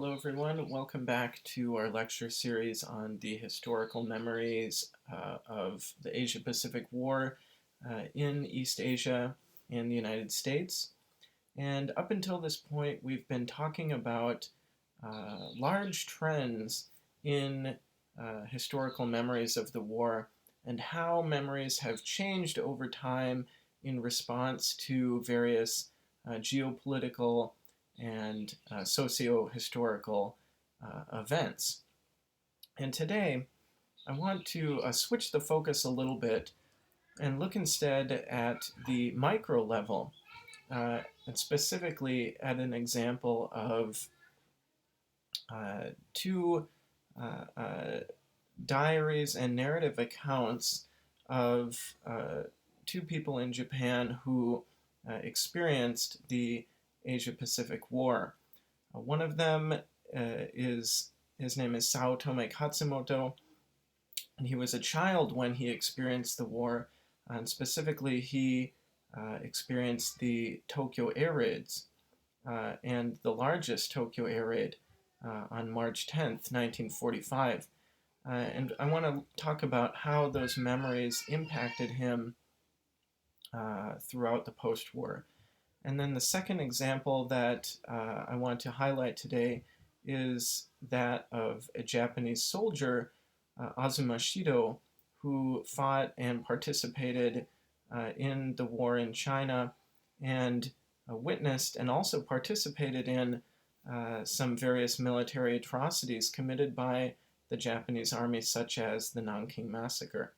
Hello everyone, welcome back to our lecture series on the historical memories of the Asia-Pacific War in East Asia and the United States. And up until this point, we've been talking about large trends in historical memories of the war and how memories have changed over time in response to various geopolitical and socio-historical events. And today, I want to switch the focus a little bit and look instead at the micro level, and specifically at an example of two diaries and narrative accounts of two people in Japan who experienced the Asia-Pacific War. One of them his name is Saotome Katsumoto, and he was a child when he experienced the war, and specifically he experienced the Tokyo air raids, and the largest Tokyo air raid on March 10th, 1945. And I want to talk about how those memories impacted him throughout the post-war. And then the second example that I want to highlight today is that of a Japanese soldier, Azuma Shido, who fought and participated in the war in China and witnessed and also participated in some various military atrocities committed by the Japanese army, such as the Nanking Massacre.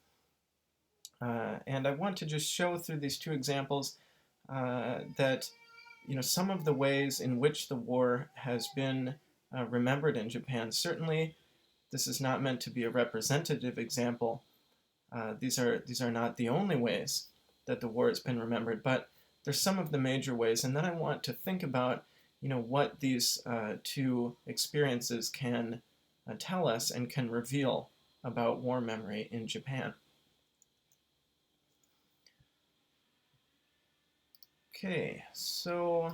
And I want to just show through these two examples that some of the ways in which the war has been remembered in Japan. Certainly, this is not meant to be a representative example. These are not the only ways that the war has been remembered, but there's some of the major ways. And then I want to think about what these two experiences can tell us and can reveal about war memory in Japan. Okay, so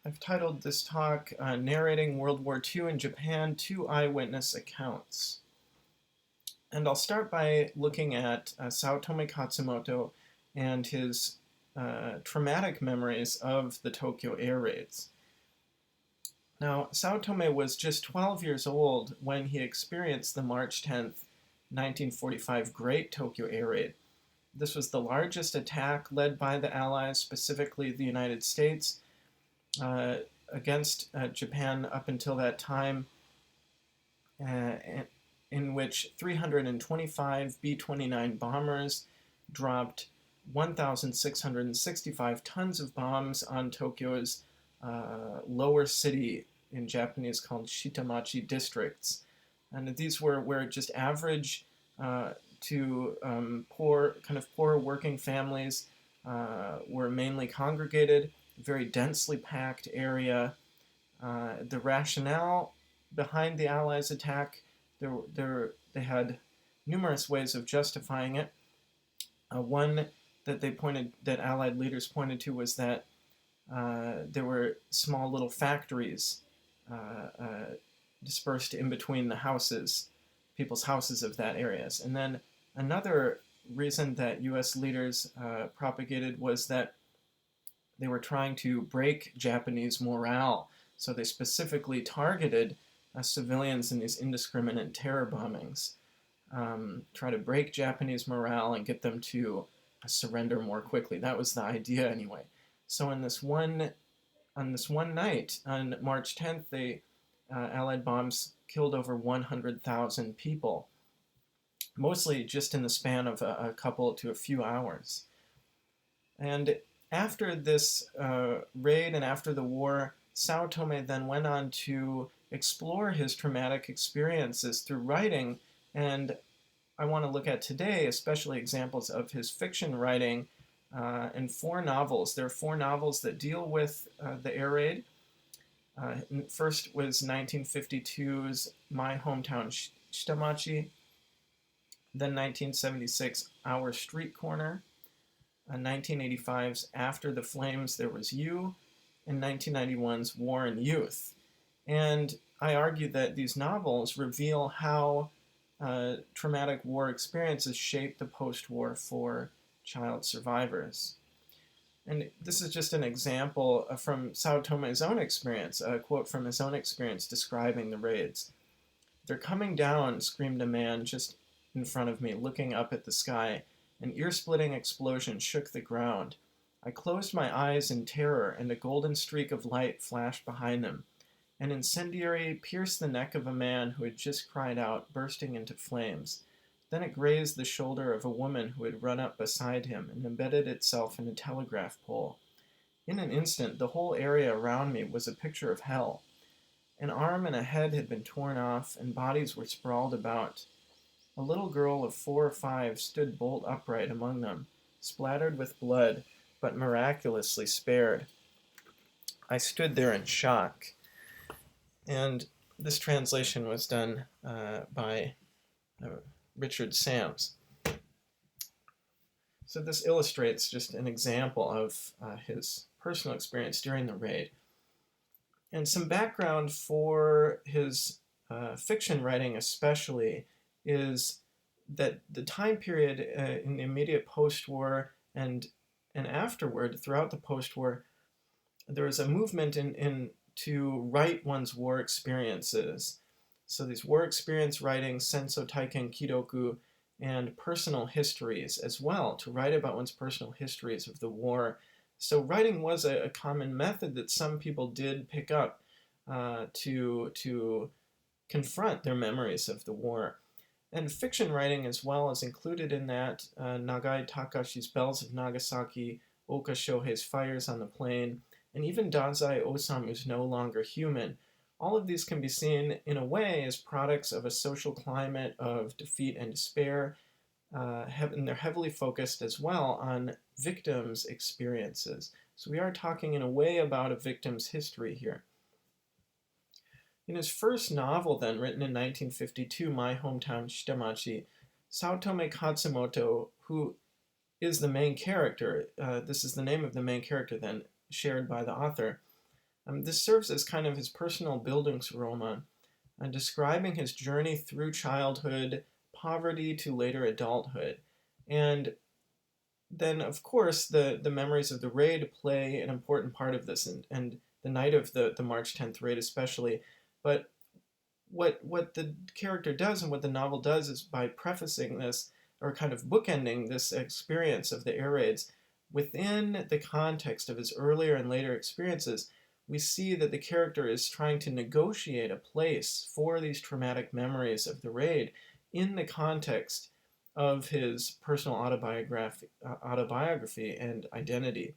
I've titled this talk Narrating World War II in Japan, Two Eyewitness Accounts. And I'll start by looking at Saotome Katsumoto and his traumatic memories of the Tokyo air raids. Now, Saotome was just 12 years old when he experienced the March 10th, 1945 Great Tokyo Air Raid. This was the largest attack led by the Allies, specifically the United States, against Japan up until that time, in which 325 B-29 bombers dropped 1,665 tons of bombs on Tokyo's lower city, in Japanese called Shitamachi districts. And these were where just average to poor working families were mainly congregated, very densely packed area. The rationale behind the Allies' attack, they had numerous ways of justifying it. One that Allied leaders pointed to was that there were small little factories dispersed in between the houses, people's houses of that areas. And then another reason that U.S. leaders propagated was that they were trying to break Japanese morale. So they specifically targeted civilians in these indiscriminate terror bombings, try to break Japanese morale and get them to surrender more quickly. That was the idea anyway. So on this one night, on March 10th, Allied bombs killed over 100,000 people, mostly just in the span of a couple to a few hours. And after this raid and after the war, Saotome then went on to explore his traumatic experiences through writing, and I want to look at today especially examples of his fiction writing in 4 novels. There are 4 novels that deal with the air raid. First was 1952's My Hometown Shitamachi, then 1976 Our Street Corner, 1985's After the Flames There Was You, in 1991's War and Youth. And I argue that these novels reveal how traumatic war experiences shape the post-war for child survivors. And this is just an example from Sao Tome's own experience, a quote from his own experience describing the raids. "They're coming down," screamed a man just in front of me, looking up at the sky. An ear-splitting explosion shook the ground. I closed my eyes in terror, and a golden streak of light flashed behind them. An incendiary pierced the neck of a man who had just cried out, bursting into flames. Then it grazed the shoulder of a woman who had run up beside him and embedded itself in a telegraph pole. In an instant, the whole area around me was a picture of hell. An arm and a head had been torn off, and bodies were sprawled about. A little girl of 4 or 5 stood bolt upright among them, splattered with blood, but miraculously spared. I stood there in shock. And this translation was done by Richard Sams. So this illustrates just an example of his personal experience during the raid. And some background for his fiction writing especially is that the time period in the immediate post-war and afterward, throughout the post-war, there was a movement to write one's war experiences. So these war experience writing, senso taiken kidoku, and personal histories as well, to write about one's personal histories of the war. So writing was a common method that some people did pick up to confront their memories of the war. And fiction writing as well is included in that. Nagai Takashi's Bells of Nagasaki, Oka Shohei's Fires on the Plain, and even Dazai Osamu's No Longer Human. All of these can be seen in a way as products of a social climate of defeat and despair, and they're heavily focused as well on victims' experiences. So we are talking in a way about a victim's history here. In his first novel, then, written in 1952, My Hometown Shitamachi, Saotome Katsumoto, who is the main character, this is the name of the main character then, shared by the author, this serves as kind of his personal Bildungsroman, describing his journey through childhood, poverty to later adulthood. And then, of course, the memories of the raid play an important part of this, and the night of the March 10th raid especially. But what the character does and what the novel does is by prefacing this, or kind of bookending this experience of the air raids, within the context of his earlier and later experiences, we see that the character is trying to negotiate a place for these traumatic memories of the raid in the context of his personal autobiography and identity.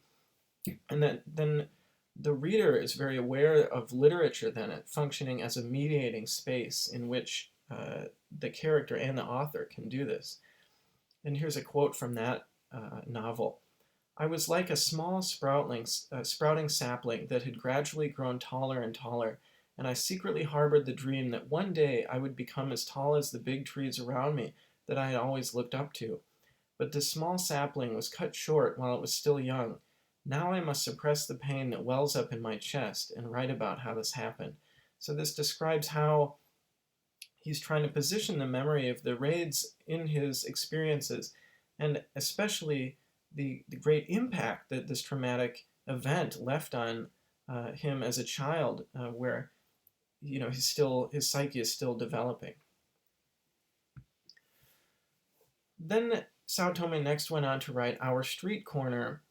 And then the reader is very aware of literature then functioning as a mediating space in which the character and the author can do this. And here's a quote from that novel. "I was like a small sprouting sapling that had gradually grown taller and taller, and I secretly harbored the dream that one day I would become as tall as the big trees around me that I had always looked up to. But this small sapling was cut short while it was still young. Now I must suppress the pain that wells up in my chest and write about how this happened." So this describes how he's trying to position the memory of the raids in his experiences, and especially the great impact that this traumatic event left on him as a child, where his psyche is still developing. Then Saotome next went on to write Our Street Corner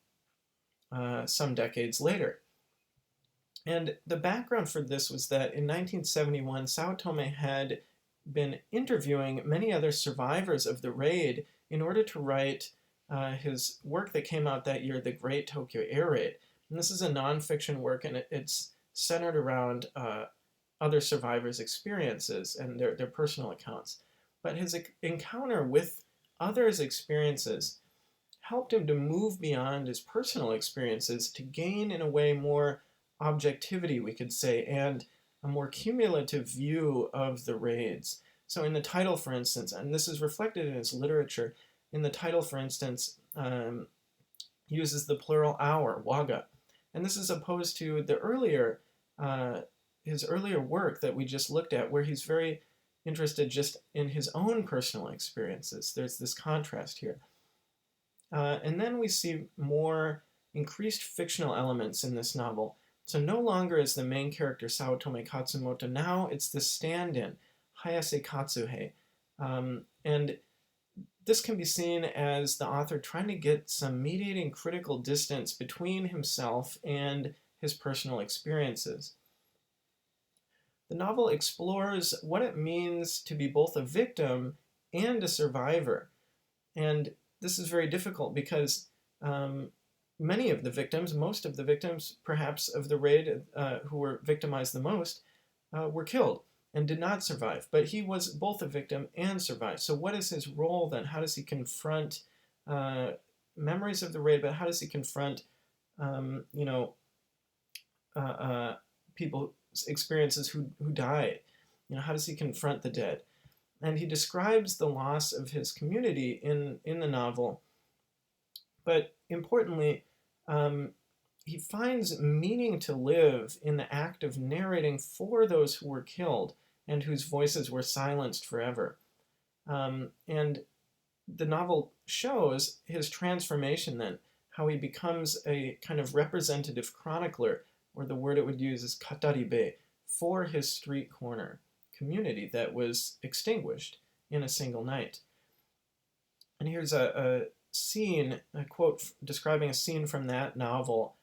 some decades later. And the background for this was that in 1971, Saotome had been interviewing many other survivors of the raid in order to write his work that came out that year, The Great Tokyo Air Raid. And this is a nonfiction work, and it's centered around other survivors' experiences and their personal accounts. But his encounter with others' experiences helped him to move beyond his personal experiences to gain, in a way, more objectivity, we could say, and a more cumulative view of the raids. So in the title, for instance, and this is reflected in his literature, in the title, for instance, uses the plural hour, waga, And this is opposed to the earlier, his earlier work that we just looked at, where he's very interested just in his own personal experiences. There's this contrast here. And then we see more increased fictional elements in this novel. So no longer is the main character Saotome Katsumoto, now it's the stand-in, Hayase Katsuhei. And this can be seen as the author trying to get some mediating critical distance between himself and his personal experiences. The novel explores what it means to be both a victim and a survivor. And this is very difficult because many of the victims, most of the victims perhaps of the raid who were victimized the most, were killed and did not survive. But he was both a victim and survived. So what is his role then? How does he confront memories of the raid, but how does he confront, people's experiences who died? How does he confront the dead? And he describes the loss of his community in the novel. But importantly, he finds meaning to live in the act of narrating for those who were killed and whose voices were silenced forever. And the novel shows his transformation then, how he becomes a kind of representative chronicler, or the word it would use is kataribe, for his street corner community that was extinguished in a single night. And here's a scene, a quote describing a scene from that novel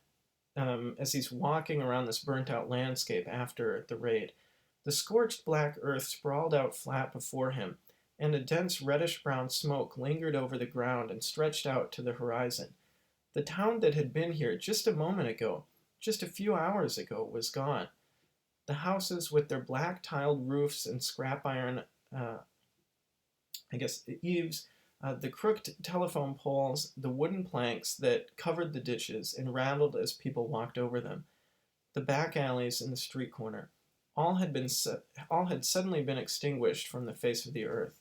as he's walking around this burnt out landscape after the raid. The scorched black earth sprawled out flat before him, and a dense reddish-brown smoke lingered over the ground and stretched out to the horizon. The town that had been here just a moment ago, just a few hours ago, was gone. The houses with their black tiled roofs and scrap iron, eaves, the crooked telephone poles, the wooden planks that covered the ditches and rattled as people walked over them, the back alleys and the street corner, all had suddenly been extinguished from the face of the earth.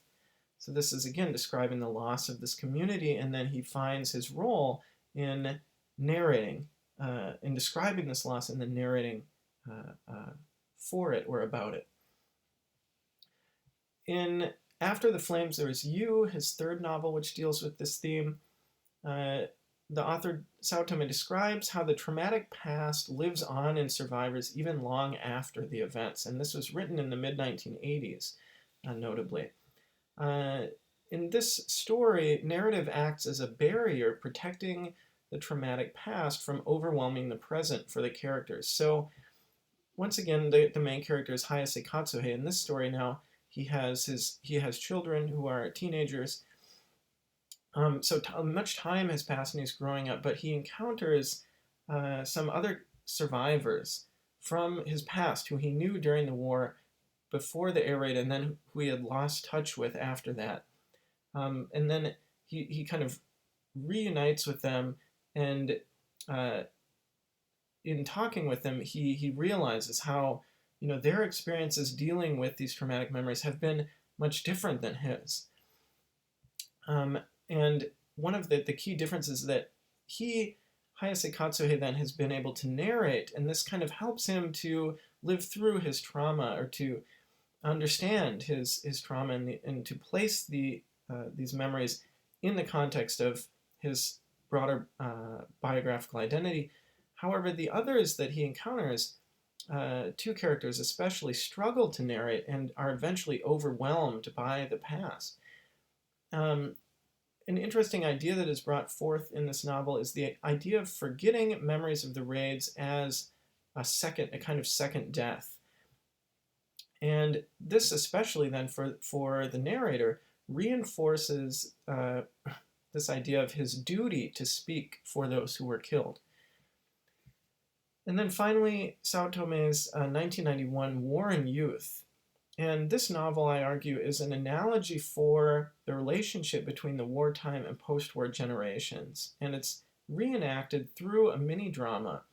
So this is again describing the loss of this community, and then he finds his role in narrating, in describing this loss and then narrating for it or about it. In After the Flames, there is You, his third novel, which deals with this theme. The author Saotome describes how the traumatic past lives on in survivors even long after the events, and this was written in the mid-1980s, notably. In this story, narrative acts as a barrier protecting the traumatic past from overwhelming the present for the characters. So, once again, the main character is Hayase Katsuhei. In this story now, he has children who are teenagers. So much time has passed and he's growing up, but he encounters some other survivors from his past who he knew during the war before the air raid and then who he had lost touch with after that. And then he kind of reunites with them, and in talking with them, he realizes how their experiences dealing with these traumatic memories have been much different than his. And one of the key differences that Hayase Katsuhei, then has been able to narrate, and this kind of helps him to live through his trauma, or to understand his trauma, and to place these memories in the context of his broader biographical identity. However, the others that he encounters, two characters especially, struggle to narrate and are eventually overwhelmed by the past. An interesting idea that is brought forth in this novel is the idea of forgetting memories of the raids as a kind of second death. And this, especially then for the narrator, reinforces this idea of his duty to speak for those who were killed. And then finally, Saotome's 1991 War and Youth. And this novel, I argue, is an analogy for the relationship between the wartime and post-war generations. And it's reenacted through a mini-drama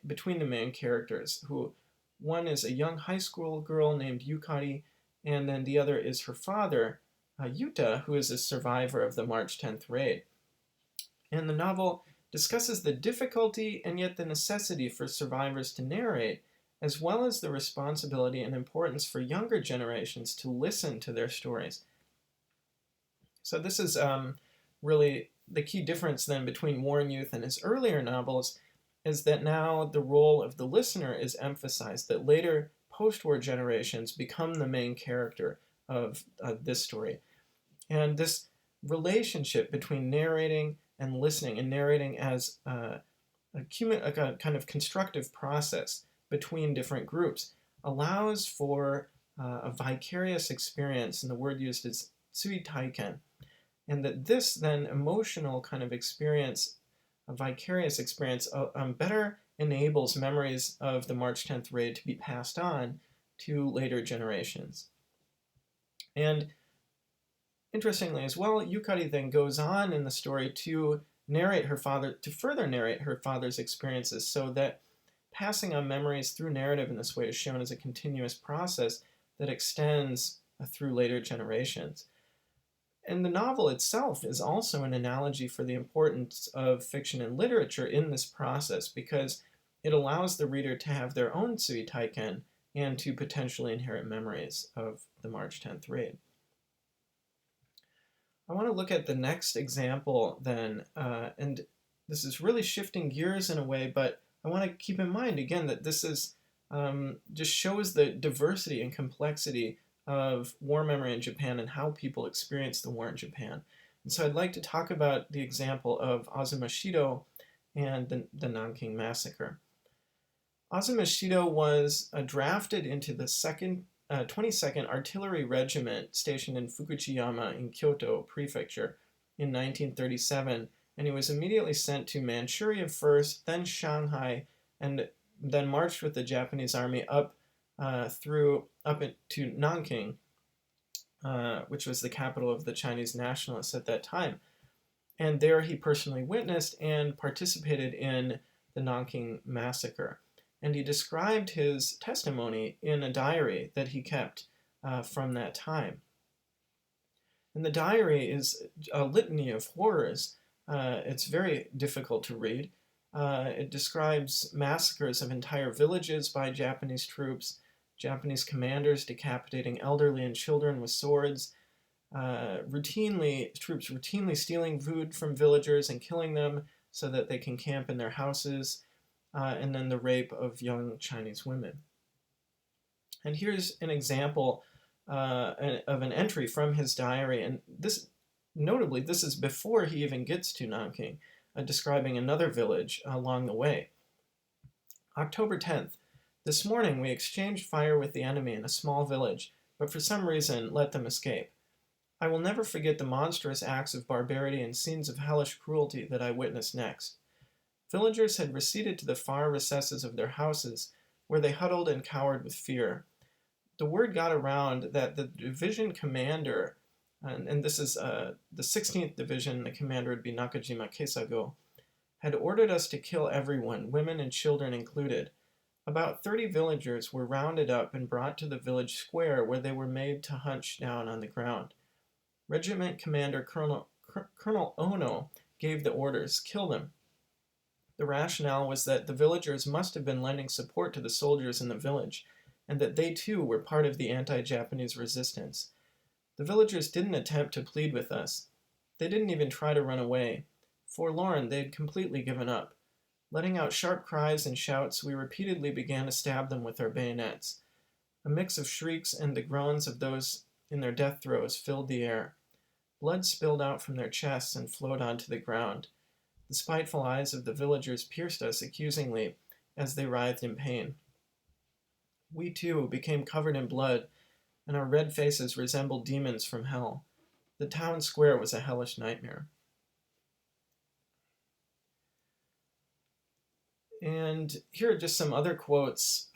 between the main characters, who one is a young high school girl named Yukari, and then the other is her father, Yuta, who is a survivor of the March 10th raid. And the novel discusses the difficulty and yet the necessity for survivors to narrate, as well as the responsibility and importance for younger generations to listen to their stories. So this is really the key difference then between War and Youth and his earlier novels, is that now the role of the listener is emphasized, that later post-war generations become the main character of this story. And this relationship between narrating and listening, and narrating as a kind of constructive process between different groups, allows for a vicarious experience, and the word used is tsui taiken, and that this then emotional kind of experience, a vicarious experience, better enables memories of the March 10th raid to be passed on to later generations. And interestingly as well, Yukari then goes on in the story to further narrate her father's experiences, so that passing on memories through narrative in this way is shown as a continuous process that extends through later generations. And the novel itself is also an analogy for the importance of fiction and literature in this process, because it allows the reader to have their own tsui taiken and to potentially inherit memories of the March 10th raid. I want to look at the next example then, and this is really shifting gears in a way, but I want to keep in mind again that this is just shows the diversity and complexity of war memory in Japan and how people experience the war in Japan. And so I'd like to talk about the example of Azuma Shido and the Nanking Massacre. Azuma Shido was drafted into the 22nd Artillery Regiment stationed in Fukuchiyama in Kyoto Prefecture in 1937, and he was immediately sent to Manchuria first, then Shanghai, and then marched with the Japanese army up to Nanking, which was the capital of the Chinese nationalists at that time. And there he personally witnessed and participated in the Nanking Massacre. And he described his testimony in a diary that he kept from that time. And the diary is a litany of horrors. It's very difficult to read. It describes massacres of entire villages by Japanese troops, Japanese commanders decapitating elderly and children with swords, troops routinely stealing food from villagers and killing them so that they can camp in their houses, and then the rape of young Chinese women. And here's an example of an entry from his diary, and this is before he even gets to Nanking, describing another village along the way. October 10th. This morning we exchanged fire with the enemy in a small village, but for some reason let them escape. I will never forget the monstrous acts of barbarity and scenes of hellish cruelty that I witnessed next. Villagers had receded to the far recesses of their houses, where they huddled and cowered with fear. The word got around that the division commander, and this is the 16th Division, the commander would be Nakajima Kesago, had ordered us to kill everyone, women and children included. About 30 villagers were rounded up and brought to the village square, where they were made to hunch down on the ground. Regiment Commander Colonel Ono gave the orders, kill them. The rationale was that the villagers must have been lending support to the soldiers in the village, and that they too were part of the anti-Japanese resistance. The villagers didn't attempt to plead with us. They didn't even try to run away. Forlorn, they had completely given up. Letting out sharp cries and shouts, we repeatedly began to stab them with our bayonets. A mix of shrieks and the groans of those in their death throes filled the air. Blood spilled out from their chests and flowed onto the ground. The spiteful eyes of the villagers pierced us accusingly as they writhed in pain. We too became covered in blood, and our red faces resembled demons from hell. The town square was a hellish nightmare. And here are just some other quotes,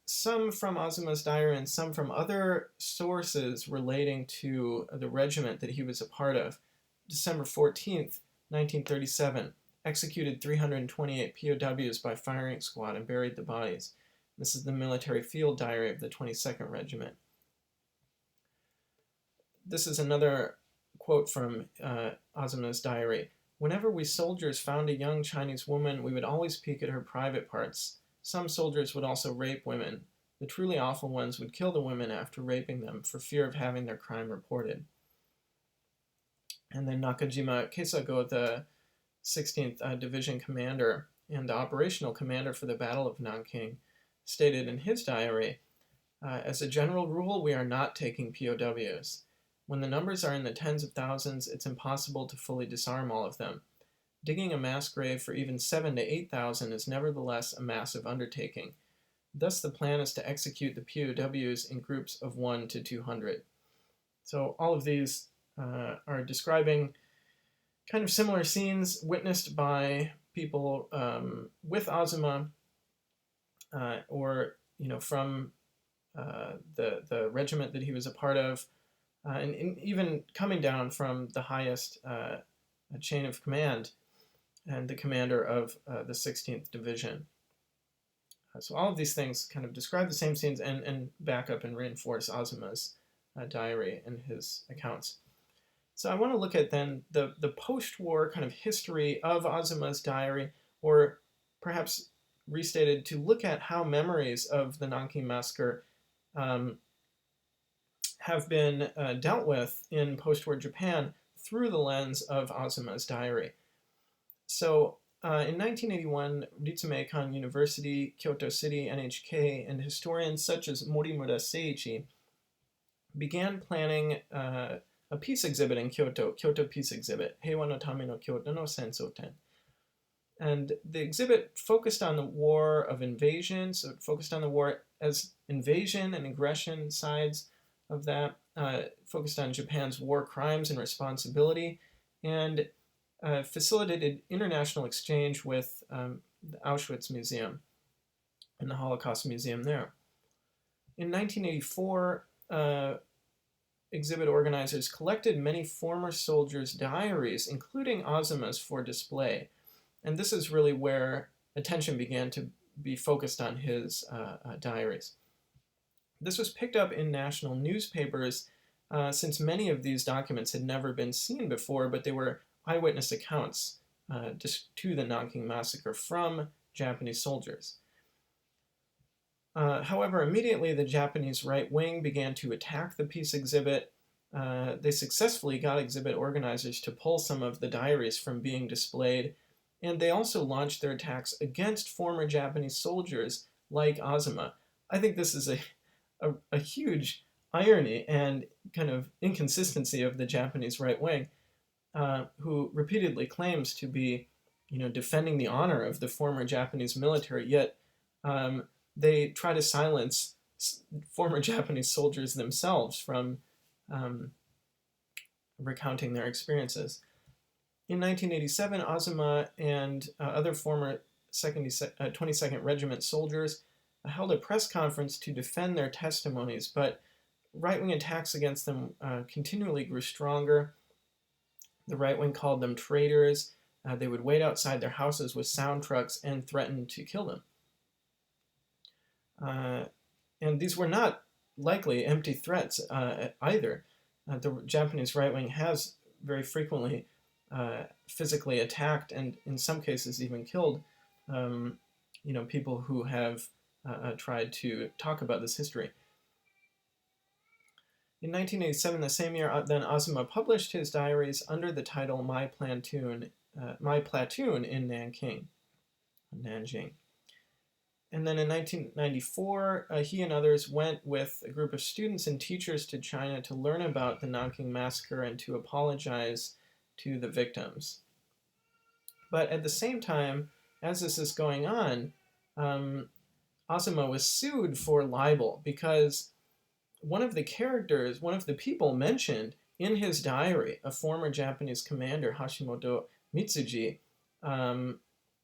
some from Azuma's diary and some from other sources relating to the regiment that he was a part of. December 14th, 1937, executed 328 POWs by firing squad and buried the bodies. This is the military field diary of the 22nd Regiment. This is another quote from Azuma's diary. Whenever we soldiers found a young Chinese woman, we would always peek at her private parts. Some soldiers would also rape women. The truly awful ones would kill the women after raping them for fear of having their crime reported. And then Nakajima Kesago, the 16th Division commander and the operational commander for the Battle of Nanking, stated in his diary, as a general rule, we are not taking POWs. When the numbers are in the tens of thousands, it's impossible to fully disarm all of them. Digging a mass grave for even 7,000 to 8,000 is nevertheless a massive undertaking. Thus, the plan is to execute the POWs in groups of 1 to 200. So all of these are describing kind of similar scenes witnessed by people with Azuma or from the regiment that he was a part of, and even coming down from the highest chain of command and the commander of the 16th Division. So all of these things kind of describe the same scenes and back up and reinforce Azuma's diary and his accounts. So I want to look at then the post-war kind of history of Azuma's diary, or perhaps restated, to look at how memories of the Nanking Massacre have been dealt with in post-war Japan through the lens of Azuma's diary. So in 1981, Ritsumeikan University, Kyoto City, NHK, and historians such as Morimura Seiichi began planning a peace exhibit in Kyoto, Kyoto Peace Exhibit, Heiwa no Tame no Kyoto no Sensou-ten. And the exhibit focused on the war of invasion, so it focused on the war as invasion and aggression sides of that, focused on Japan's war crimes and responsibility, and facilitated international exchange with the Auschwitz Museum and the Holocaust Museum there. In 1984, exhibit organizers collected many former soldiers' diaries, including Azuma's, for display. And this is really where attention began to be focused on his diaries. This was picked up in national newspapers since many of these documents had never been seen before, but they were eyewitness accounts to the Nanking Massacre from Japanese soldiers. However, immediately the Japanese right wing began to attack the peace exhibit. They successfully got exhibit organizers to pull some of the diaries from being displayed, and they also launched their attacks against former Japanese soldiers like Azuma. I think this is a huge irony and kind of inconsistency of the Japanese right wing, who repeatedly claims to be, defending the honor of the former Japanese military, yet they try to silence former Japanese soldiers themselves from recounting their experiences. In 1987, Azuma and other former 22nd Regiment soldiers held a press conference to defend their testimonies, but right-wing attacks against them continually grew stronger. The right wing called them traitors. They would wait outside their houses with sound trucks and threaten to kill them. And these were not likely empty threats either. The Japanese right wing has very frequently physically attacked and in some cases even killed people who have tried to talk about this history. In 1987, the same year, then Azuma published his diaries under the title My Platoon in Nanjing. And then in 1994, he and others went with a group of students and teachers to China to learn about the Nanking Massacre and to apologize to the victims. But at the same time, as this is going on, Azuma was sued for libel because one of the people mentioned in his diary, a former Japanese commander, Hashimoto Mitsuji,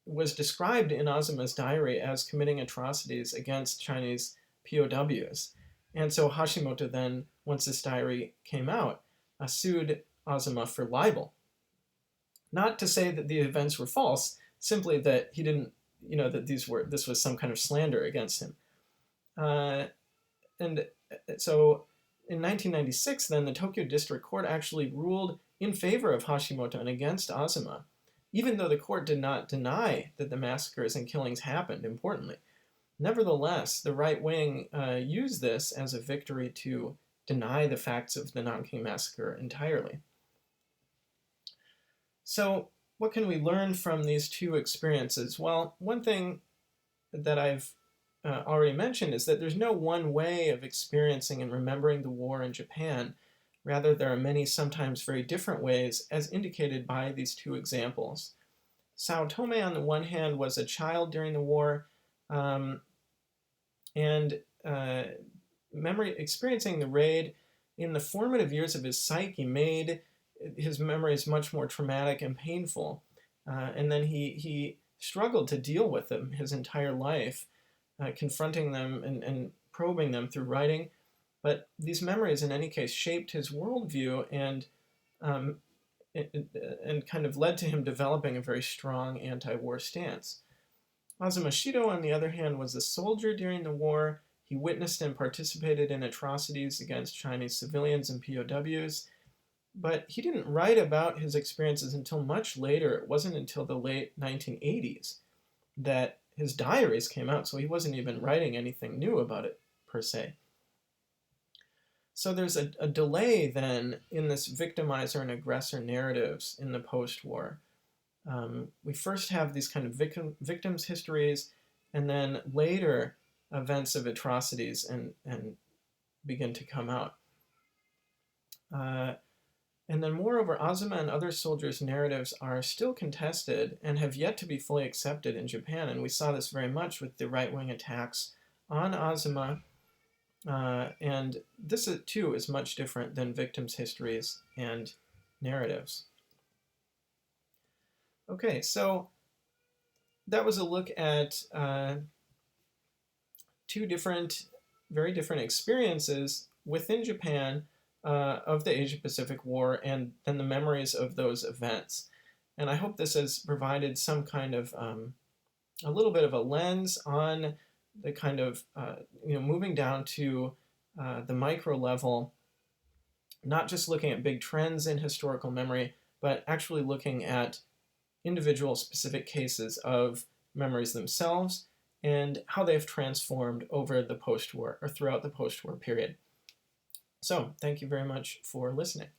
was described in Azuma's diary as committing atrocities against Chinese POWs. And so Hashimoto then, once this diary came out, sued Azuma for libel. Not to say that the events were false, simply that he didn't, that this was some kind of slander against him. And so in 1996, then, the Tokyo District Court actually ruled in favor of Hashimoto and against Azuma. even though the court did not deny that the massacres and killings happened, importantly. Nevertheless, the right wing used this as a victory to deny the facts of the Nanking Massacre entirely. So, what can we learn from these two experiences? Well, one thing that I've already mentioned is that there's no one way of experiencing and remembering the war in Japan. Rather, there are many, sometimes very different ways, as indicated by these two examples. Sao Tome, on the one hand, was a child during the war, and experiencing the raid in the formative years of his psyche made his memories much more traumatic and painful. And then he struggled to deal with them his entire life, confronting them and probing them through writing. But these memories, in any case, shaped his worldview and kind of led to him developing a very strong anti-war stance. Azuma Shido, on the other hand, was a soldier during the war. He witnessed and participated in atrocities against Chinese civilians and POWs, but he didn't write about his experiences until much later. It wasn't until the late 1980s that his diaries came out, so he wasn't even writing anything new about it, per se. So there's a delay then in this victimizer and aggressor narratives in the post-war. We first have these kind of victims' histories, and then later events of atrocities and begin to come out. And then moreover, Azuma and other soldiers' narratives are still contested and have yet to be fully accepted in Japan, and we saw this very much with the right-wing attacks on Azuma. And this too is much different than victims' histories and narratives. Okay, so that was a look at two very different experiences within Japan of the Asia-Pacific War and then the memories of those events. And I hope this has provided some kind of a little bit of a lens on the kind of, moving down to the micro level, not just looking at big trends in historical memory, but actually looking at individual specific cases of memories themselves and how they've transformed over the post-war or throughout the post-war period. So, thank you very much for listening.